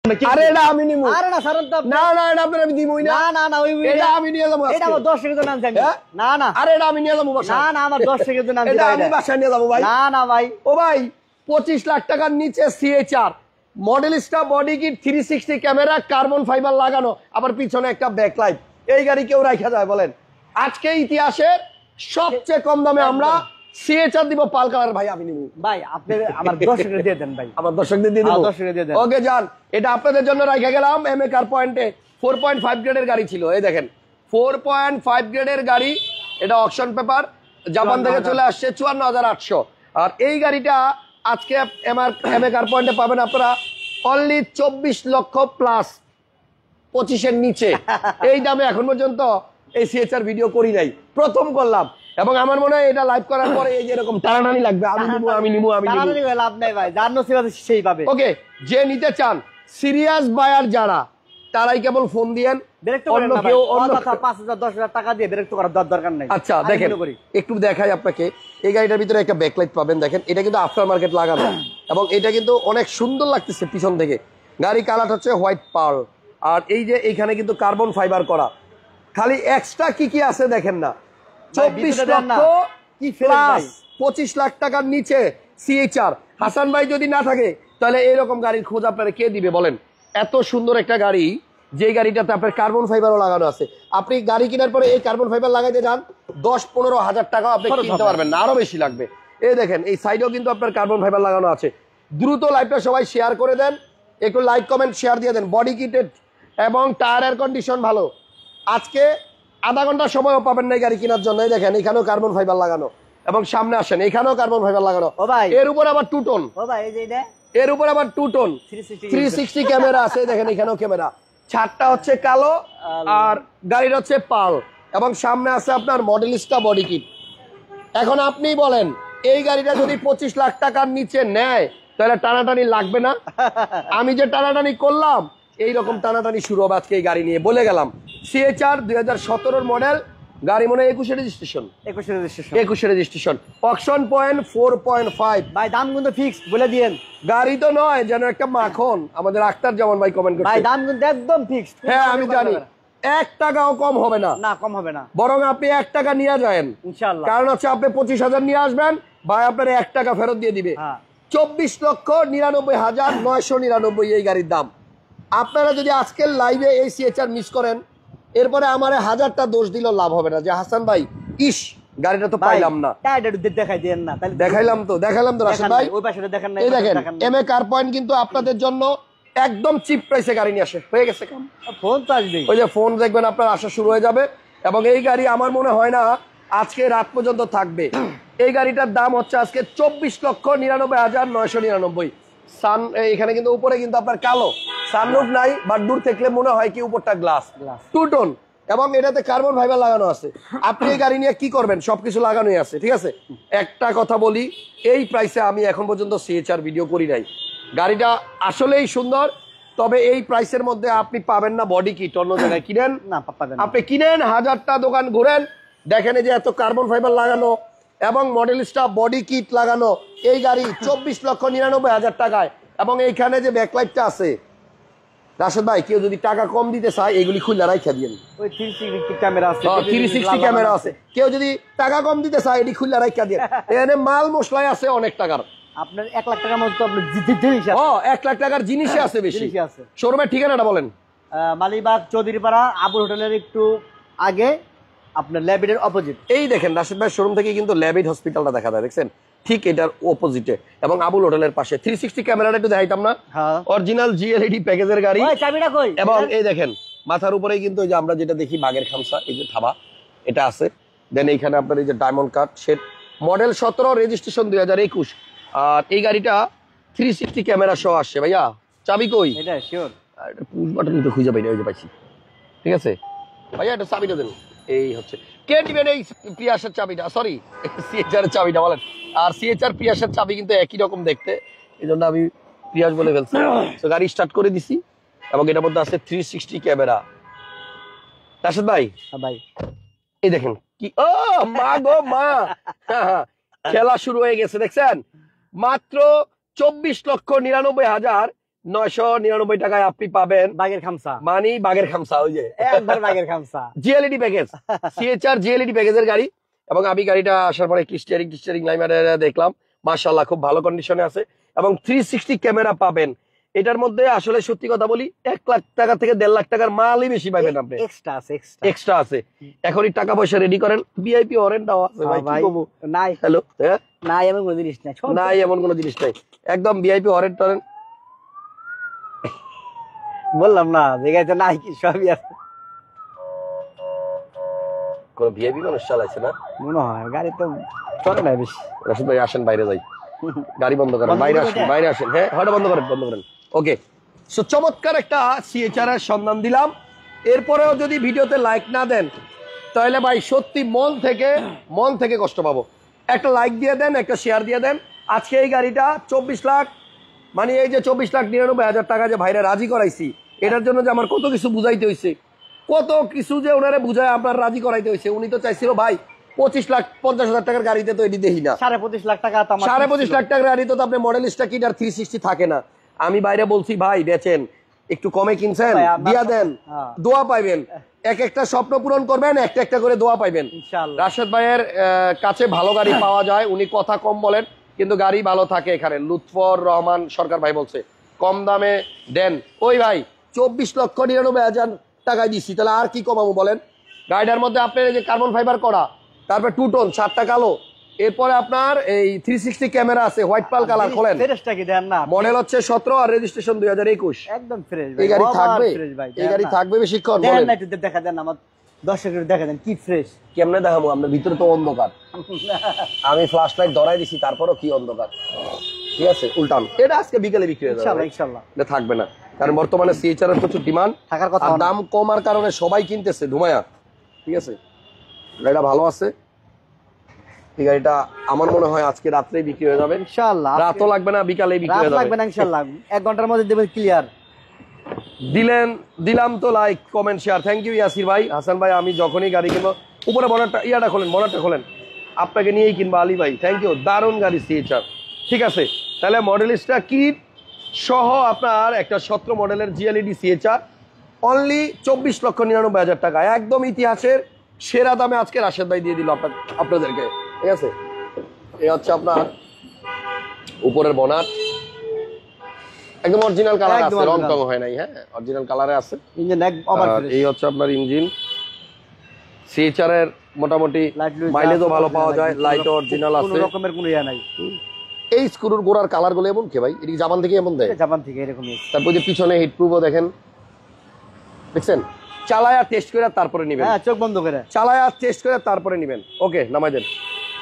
আরে এটা আমি নিমু। আরে না সারন তো না না এটা আপনার আমি দিমুই না। না না না ওই এটা আমি নিয়ে যাবো আজকে। এটা আমার 10 টাকা নাম জানি। না না আরে এটা আমি নিয়ে যাবো বাসায়। না না আমার 10 টাকা নাম এটা আমি বাসায় নিয়ে যাবো ভাই। না না ভাই ও ভাই 25 লাখ টাকার নিচে CHR Modellista body kit 360 camera carbon fibre লাগানো আবার পিছনে একটা ব্যাকলাইট। এই গাড়ি কেউ রাখা যায় বলেন? আজকে ইতিহাসের সবচেয়ে কম দামে আমরা সিএচআর দিব পাল কালার ভাই আমি নিব ভাই আপনি আমার 10 টাকা দিয়ে দেন ভাই। আমার দর্শকদের দিয়ে দেব 10 টাকা দিয়ে দেন। ওকে জান এটা আপনাদের জন্য রাখা গেলাম এমএ কার পয়েন্টে 4.5 গ্রেডের গাড়ি ছিল। এই দেখেন 4.5 গ্রেডের গাড়ি এটা অকশন পেপার জাপান থেকে চলে আসছে 54,800 আর এই গাড়িটা আজকে এমএ কার পয়েন্টে পাবেন আপনারা অনলি 24 লক্ষ প্লাস 25 এর নিচে। এই দামে এখন পর্যন্ত এই সিএচআর ভিডিও করি নাই, প্রথম করলাম এবং আমার মনে হয় এটা লাইভ করার পরে এই যে এরকম টানাটানি লাগবে আমি নিবো আমি নিবো আমি নিবো। টানাটানি করে লাভ নাই ভাই, যার নসিব আছে সেই পাবে। ওকে যে নিতে চান সিরিয়াস বায়ার যারা তারাই কেবল ফোন দিয়েন। বিরক্ত করেন না ভাই, অযথা 5,000 10,000 টাকা দিয়ে বিরক্ত করার দরকার নাই। আচ্ছা দেখেন একটু দেখাই আপনাকে এই গাড়িটার ভিতরে একটা ব্যাকলাইট পাবেন। দেখেন এটা কিন্তু আফটার মার্কেট লাগানো এবং এটা কিন্তু অনেক সুন্দর লাগতেছে পিছন থেকে। গাড়ি কালার হচ্ছে হোয়াইট পার্ল আর এই যে এইখানে কিন্তু কার্বন ফাইবার করা। খালি এক্সট্রা কি কি আছে দেখেন না, 24 লক্ষ কি প্লাস 25 লাখ টাকার নিচে সিএচআর। হাসান ভাই যদি না থাকে তাহলে এইরকম গাড়ির খোঁজ আপনারা কে দিবে বলেন? এত সুন্দর একটা গাড়ি যে গাড়িটাতে আপনার কার্বন ফাইবারও লাগানো আছে। আপনি গাড়ি কেনার পরে এই কার্বন ফাইবার লাগাইতে যান 10-15 হাজার টাকা আপনি কিনতে পারবেন না, আরো বেশি লাগবে। এই দেখেন এই সাইডেও কিন্তু আপনার কার্বন ফাইবার লাগানো আছে। দ্রুত লাইভটা সবাই শেয়ার করে দেন, একটু লাইক কমেন্ট শেয়ার দিয়ে দেন। বডি কিটেড এবং টায়ারের কন্ডিশন ভালো। আজকে আধা ঘন্টা সময়ও পাবেন না এই গাড়ি কেনার জন্য। এই দেখেন এখানেও কার্বন ফাইবার লাগানো এবং সামনে আসেন এখানেও কার্বন ফাইবার লাগানো। ও ভাই এর উপর আবার 2 টন, ও ভাই এই যে এটা এর উপর আবার 2 টন 360 ক্যামেরা আছে। দেখেন এখানেও ক্যামেরা। ছাদটা হচ্ছে কালো আর গাড়ির হচ্ছে পাল এবং সামনে আছে আপনার মডেলিস্টা বডি কিট। এখন আপনি বলেন এই গাড়িটা যদি 25 লাখ টাকার নিচে নেয় তাহলে টানাটানি লাগবে না? আমি যে টানাটানি করলাম এইরকম টানাটানি শুরু হবে আজকে এই গাড়ি নিয়ে। বলে গেলাম সিএচআর 2017 মডেল গাড়ি মনে হয় 21 রেজিস্ট্রেশন 21 রেজিস্ট্রেশন অকশন পয়েন্ট 4.5 ভাই দাম কিন্তু ফিক্সড বলে দিয়েন। গাড়ি তো নয় যেন একটা মাখন। আমাদের আক্তার জামান ভাই কমেন্ট করছে ভাই দাম কিন্তু একদম ফিক্সড। হ্যাঁ আমি জানি 1 টাকাও কম হবে না। না কম হবে না, বরং আপনি 1 টাকা নিয়ে যাবেন ইনশাআল্লাহ। কারণ হচ্ছে আপনি 25,000 নিয়ে আসবেন ভাই আপনার 1 টাকা ফেরত দিয়ে দিবে। 24,99,999 এই গাড়ির দাম। আপনারা যদি আজকের লাইভে এই সিএচআর মিস করেন এরপরে আমার 1000টা দোষ দিল লাভ হবে না যে হাসান ভাই ইস গাড়িটা তো পাইলাম না। দেখাই দেন না তাহলে দেখাইলাম তো রাশেদ ভাই ওই পাশে দেখেন না। এই দেখেন এমএ কার পয়েন্ট কিন্তু আপনাদের জন্য একদম চিপ প্রাইসে গাড়ি নিয়ে আসে। হয়ে গেছে কাম, ফোন তো আসবেই। ওই যে ফোন দেখবেন আপনার আসা শুরু হয়ে যাবে এবং এই গাড়ি আমার মনে হয় না আজকে রাত পর্যন্ত থাকবে। এই গাড়িটার দাম হচ্ছে আজকে 24,99,999। সান এখানে কিন্তু উপরে কিন্তু আপনার কালো সানরুফ নাই বাট দূর থেকে মনে হয় কি উপরটা গ্লাস 2 টন এবং এটাতে কার্বন ফাইবার লাগানো আছে। আপনি এই গাড়ি নিয়ে কি করবেন? সবকিছু লাগানোই আছে, ঠিক আছে। একটা কথা বলি, এই প্রাইসে আমি এখন পর্যন্ত সিএচআর ভিডিও করি নাই। গাড়িটা আসলেই সুন্দর, তবে এই প্রাইসের মধ্যে আপনি পাবেন না বডি কিট। অন্য জায়গায় কিনেন না পাবেন, আপনি কিনেন 1000টা দোকান ঘুরেন দেখেন যে এত কার্বন ফাইবার লাগানো এবং মডেলিস্টা বডি কিট লাগানো এই গাড়ি 24,99,000 টাকায়। এবং এইখানে যে ব্যাকলাইটটা আছে রাশেদ ভাই কেউ যদি টাকা কম দিতে চায় এগুলি খুলে রাখা দিয়েন। ওই 360 ক্যামেরা আছে, 360 ক্যামেরা আছে। কেউ যদি টাকা কম দিতে চায় এটি খুলে রাখা দিয়েন। এখানে মাল মশলাই আছে অনেক টাকার। আপনার 1 লাখ টাকার মতো আপনার জিনিস আছে। 1 লাখ টাকার জিনিসই আছে বেশি। আছে। শোরুমের ঠিকানাটা বলেন। মালিবাগ চৌধুরীপাড়া আবুল হোটেলের একটু আগে আপনার ল্যাবিডের অপোজিট। এই দেখেন রাশেদ ভাই শোরুম থেকে কিন্তু ল্যাবিড হসপিটালটা দেখা যায়, দেখছেন ঠিক এটার অপোজিটে এবং আবুল হোটেলের পাশে। 360 ক্যামেরাটা একটু দেখাইতাম না? অরিজিনাল জিএলইডি প্যাকেজের গাড়ি। চাবিটা কই? এবং এই দেখেন মাথার উপরেই কিন্তু এই যে আমরা যেটা দেখি বাঘের খামসা এই যে থাবা এটা আছে। দেন এইখানে আপনার এই যে diamond cut set model 17 registration 2021 আর এই গাড়িটা 360 ক্যামেরা সহ আসছে। ভাইয়া চাবি কই? এটা শিওর এটা পুশ বাটন তো খুঁজে পাইনি, ওই যে পাইছি। ঠিক আছে ভাইয়া এটা চাবিটা দেন। এই হচ্ছে কে দিবেন এই পিয়াসের চাবিটা, সরি সিএচআর এর চাবিটা বলেন। আর সিএচআর পিয়াসের চাবি কিন্তু একই রকম দেখতে, এই জন্য আমি পিয়াস বলে ফেলছি। তো গাড়ি স্টার্ট করে দিছি এবং এটার মধ্যে আছে 360 ক্যামেরা। রাশেদ ভাই ভাই এই দেখেন কি ও মা গো মা খেলা শুরু হয়ে গেছে দেখছেন। মাত্র 24,99,000 999 টাকায় আপনি পাবেন বাগের খামসা, মানে বাগের খামসা, ওই যে একবার বাগের খামসা। জিএলইডি প্যাকেজ, সিএচআর জিএলইডি প্যাকেজের গাড়ি। এবং আমি গাড়িটা আসার পরে স্টিয়ারিং লাইমারে দেখলাম, মাশাআল্লাহ খুব ভালো কন্ডিশনে আছে এবং 360 ক্যামেরা পাবেন। এটার মধ্যে আসলে সত্যি কথা বলি 1 লাখ টাকা থেকে 1.5 লাখ টাকার মালই বেশি পাবেন আপনি, এক্সট্রা আছে, এক্সট্রা আছে। এখনই টাকা পয়সা রেডি করেন, ভিআইপি ওয়ারেন্টও আছে ভাই, কি বলবো। নাই হ্যালো, হ্যাঁ নাই এমন কোনো জিনিস নাই, নাই এমন কোনো জিনিস নাই, একদম ভিআইপি ওয়ারেন্ট টরেন্ট। বললাম না জায়গায় নাই, কি সবই আছে। কোন ভিআইপি মানুষ চালাইছে না মনে হয়, গাড়ি তো চলে না বেশি। রাশিদ ভাই আসেন, বাইরে যাই, গাড়ি বন্ধ করেন, বাইরে আসেন, বাইরে আসেন। হ্যাঁ হয়তো বন্ধ করেন, বন্ধ করেন। ওকে, সো চমৎকার একটা সিএচআর এর সন্ধান দিলাম। এরপরেও যদি ভিডিওতে লাইক না দেন তাহলে ভাই সত্যি মন থেকে কষ্ট পাবো। একটা লাইক দিয়ে দেন, একটা শেয়ার দিয়ে দেন। আজকে এই গাড়িটা 24 লাখ, মানে এই যে 24,99,000 টাকা যে ভাইরা রাজি করাইছি, এটার জন্য যে আমার কত কিছু বুঝাইতে হয়েছে, কত কিছু যে ওনারে বুঝায় আপনার রাজি করাইতে হয়েছে। উনি তো চাইছিল ভাই 25,50,000 টাকার গাড়িতে তো এটি দেখি না, 25.5 লাখ টাকা। 25.5 লাখ টাকার গাড়ি তো আপনি মডেলিস্টটা কিট আর 360 থাকে না। আমি বাইরে বলছি ভাই বেচেন, একটু কমে কিনছেন, দিয়া দেন, দোয়া পাইবেন। এক একটা স্বপ্ন পূরণ করবেন, একটা একটা করে দোয়া পাইবেন ইনশাআল্লাহ। রাশেদ ভাইয়ের কাছে ভালো গাড়ি পাওয়া যায়, উনি কথা কম বলেন কিন্তু গাড়ি ভালো থাকে। এখানে লুৎফর রহমান সরকার ভাই বলছে কম দামে দেন। ওই ভাই 24,99,000 টাকায় দিচ্ছি, তাহলে আর কি কমাবো বলেন। গাড়িটার মধ্যে আপনার এই যে কার্বন ফাইবার করা, তারপর 2 টোন 7টা কালো, এরপরে আপনার এই 360 ক্যামেরা আছে, হোয়াইট পাল কালার। খোলেন, ফ্রেশটা কি দেন না? মডেল হচ্ছে 17 আর রেজিস্ট্রেশন 2021। একদম ফ্রেশ এই গাড়ি থাকবে, এই গাড়ি থাকবে বেশিক্ষণ? দেখেন না, একটু দেখা দেন আমার দর্শকের, দেখা দেন কি ফ্রেশ। কেমনে দেখাবো, আপনার ভিতরে তো অন্ধকার, আমি ফ্ল্যাশ লাইট ধরাই দিছি তারপরও কি অন্ধকার। ঠিক আছে, উল্টান। এটা আজকে বিকেলে বিক্রি হয়ে যাবে ইনশাআল্লাহ, ইনশাআল্লাহ। এটা থাকবে না, কারণ বর্তমানে সিএচআর এর প্রচুর ডিমান্ড থাকার কথা, আর দাম কমার কারণে সবাই কিনতেছে ধুমায়া। ঠিক আছে, গাড়িটা ভালো আছে। এই গাড়িটা আমার মনে হয় আজকে রাত্রেই বিক্রি হয়ে যাবে ইনশাআল্লাহ। রাতও লাগবে না, বিকালেই বিক্রি হয়ে যাবে। লাগবে না ইনশাআল্লাহ, 1 ঘন্টার মধ্যে দেবেন ক্লিয়ার। দিলাম তো like comment share. Thank you Yasir ভাই, হাসান ভাই। আমি যখনই গাড়ি কিনবো উপরে বনারটা খোলেন, বনারটা খোলেন, আপনাকে নিয়েই কিনবো। আলী ভাই থ্যাংক ইউ, দারুণ গাড়ি সিএচআর। ঠিক আছে, তাহলে মডেলিস্টটা কিট সহ আপনার একটা 17 মডেলের জিএলইডি সিএচআর অনলি 24,99,000 টাকা, একদম ইতিহাসের সেরা দামে আজকে রাশেদ ভাই দিয়ে দিল আপনাদেরকে। ঠিক আছে, এই হচ্ছে আপনার উপরের বনার, একদম অরিজিনাল কালার আছে, রং টং হয় নাই। হ্যাঁ, অরিজিনাল কালারে আছে। ইঞ্জিন এক ওভার ফ্রেশ। এই হচ্ছে আপনার ইঞ্জিন। সিএচআর এর মোটামুটি মাইলেজও ভালো পাওয়া যায়, লাইট অরিজিনাল আছে, কোনো রকমের কোনো ইয়া নাই। এই স্ক্রুর গোড়ার কালার গুলো এমন কে ভাই, এটা জাপান থেকে এমন দেয়? জাপান থেকে এরকমই। তারপর যে পিছনে হিটপ্রুফও দেখেন, দেখছেন? চালায়া টেস্ট করে তারপরে নেবেন। হ্যাঁ, চোখ বন্ধ করে চালায়া টেস্ট করে তারপরে নেবেন। ওকে, নামাই দেন।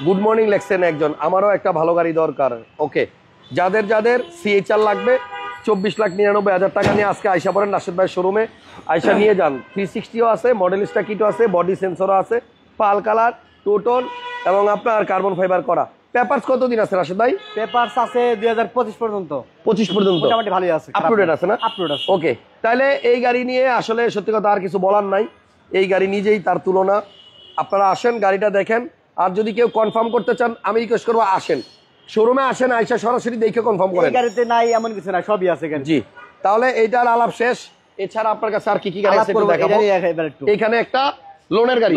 গুড মর্নিং লেখছেন একজন, আমারও একটা ভালো গাড়ি দরকার। ওকে, যাদের সিএচআর লাগবে 24,99,000 টাকা নিয়ে আজকে আইসা পড়েন রাশেদ ভাই শোরুমে, আইসা নিয়ে যান। 360ও আছে, মডেলিস্টা কিটও আছে, বডি সেন্সরও আছে, পাল কালার, টোটন এবং আপনার কার্বন ফাইবার করা। পেপারস কতদিন আছে রাশেদ ভাই? পেপারস আছে 2025 পর্যন্ত। 25 পর্যন্ত মোটামুটি ভালোই আছে, আপ টু ডেট আছে না? আপ টু ডেট আছে। ওকে, তাহলে এই গাড়ি নিয়ে আসলে সত্যি কথা আর কিছু বলার নাই। এই গাড়ি নিজেই তার তুলনা। আপনারা আসেন, গাড়িটা দেখেন। আর যদি কেউ কনফার্ম করতে চান আমি রিকোয়েস্ট করবো আসেন, শোরুমে আসেন, আইসা সরাসরি দেখে কনফার্ম করেন। এই গাড়িতে নাই এমন কিছু না, সবই আছে গাড়ি। জি, তাহলে এইটার আলাপ শেষ। এছাড়া আপনার কাছে আর কি কি গাড়ি আছে একটু দেখাবো। এখানে একটা লোনের গাড়ি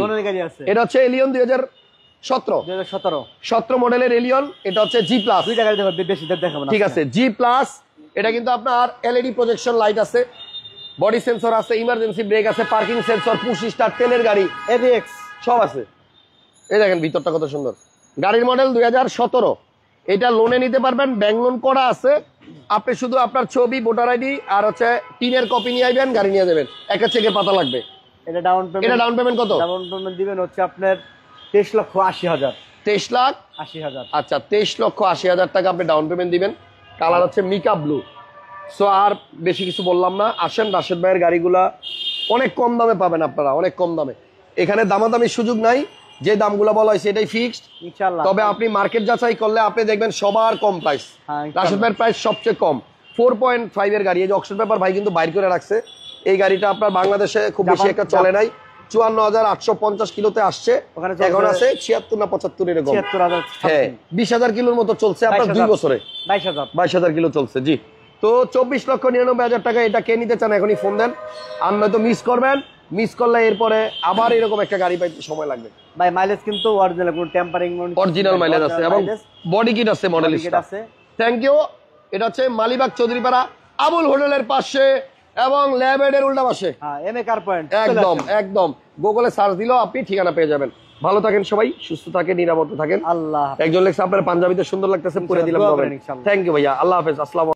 আছে, এটা হচ্ছে এলিয়ন 2017 মডেলের এলিয়ন। এটা হচ্ছে জি প্লাস। দুইটা গাড়ি দেখো, বেশি দেখাবো না। ঠিক আছে, জি প্লাস। এটা কিন্তু আপনার এলইডি প্রজেকশন লাইট আছে, বডি সেন্সর আছে, ইমার্জেন্সি ব্রেক আছে, পার্কিং সেন্সর, পুশ স্টার্ট, তেলের গাড়ি, এভিএক্স সব আছে। এই দেখেন ভিতরটা কত সুন্দর। গাড়ির মডেল 2017। এটা লোনে নিতে পারবেন, ব্যাংক লোন করা আছে। আপনি শুধু আপনার ছবি, ভোটার আইডি আর হচ্ছে টিনের কপি নিয়ে আইবেন, গাড়ি নিয়ে যাবেন। একটা চেকের পাতা লাগবে। এটা ডাউন পেমেন্ট কত? ডাউন পেমেন্ট দিবেন হচ্ছে আপনার 23,80,000। 23,80,000। আচ্ছা, 23,80,000 টাকা আপনি ডাউন পেমেন্ট দিবেন। কালার হচ্ছে মিকা ব্লু। সো আর বেশি কিছু বললাম না, আসেন। রাশেদ ভাইয়ের গাড়িগুলা অনেক কম দামে পাবেন আপনারা, অনেক কম দামে। এখানে দামাদামির সুযোগ নাই, যে দামগুলো বলা হয়েছে এটাই ফিক্সড ইনশাআল্লাহ। তবে আপনি মার্কেট যাচাই করলে আপনি দেখবেন সবার কম প্রাইস। রাশেদ ভাইয়ের প্রাইস সবচেয়ে কম। 4.5 এর গাড়ি, এই যে অক্সিজেন পেপার ভাই কিন্তু বাইর করে রাখছে। এই গাড়িটা আপনার বাংলাদেশে খুব বেশি একটা চলে নাই, 54,850 কিলোতে আসছে, এখন আছে 76 না 75 এরকম। হ্যাঁ, 20,000 কিলোর মতো চলছে আপনার 2 বছরে, 22,000 কিলো চলছে। জি, তো 24,99,000 টাকা এটা কে নিতে চান এখনই ফোন দেন, আর নয়তো মিস করবেন, মিস করলে এরপরে আবার এরকম একটা গাড়ি পাইতে সময় লাগবে। ভাই মাইলেজ কিন্তু অরিজিনাল, কোনো টেম্পারিং অরিজিনাল মাইলেজ আছে এবং বডি কিট আছে, মডেল আছে। Thank you. এটা হচ্ছে মালিবাগ চৌধুরীপাড়া আবুল হোটেলের পাশে এবং ল্যাবেডের উল্টা পাশে। হ্যাঁ, এমএ কার পয়েন্ট। একদম একদম গুগলে সার্চ দিলেও আপনি ঠিকানা পেয়ে যাবেন। ভালো থাকেন সবাই, সুস্থ থাকেন, নিরাপদ থাকেন। আল্লাহ। একজন লেখছে আপনার পাঞ্জাবিতে সুন্দর লাগতেছে, পরে দিলাম। থ্যাংক ইউ ভাইয়া, আল্লাহ হাফেজ, আসসালাম।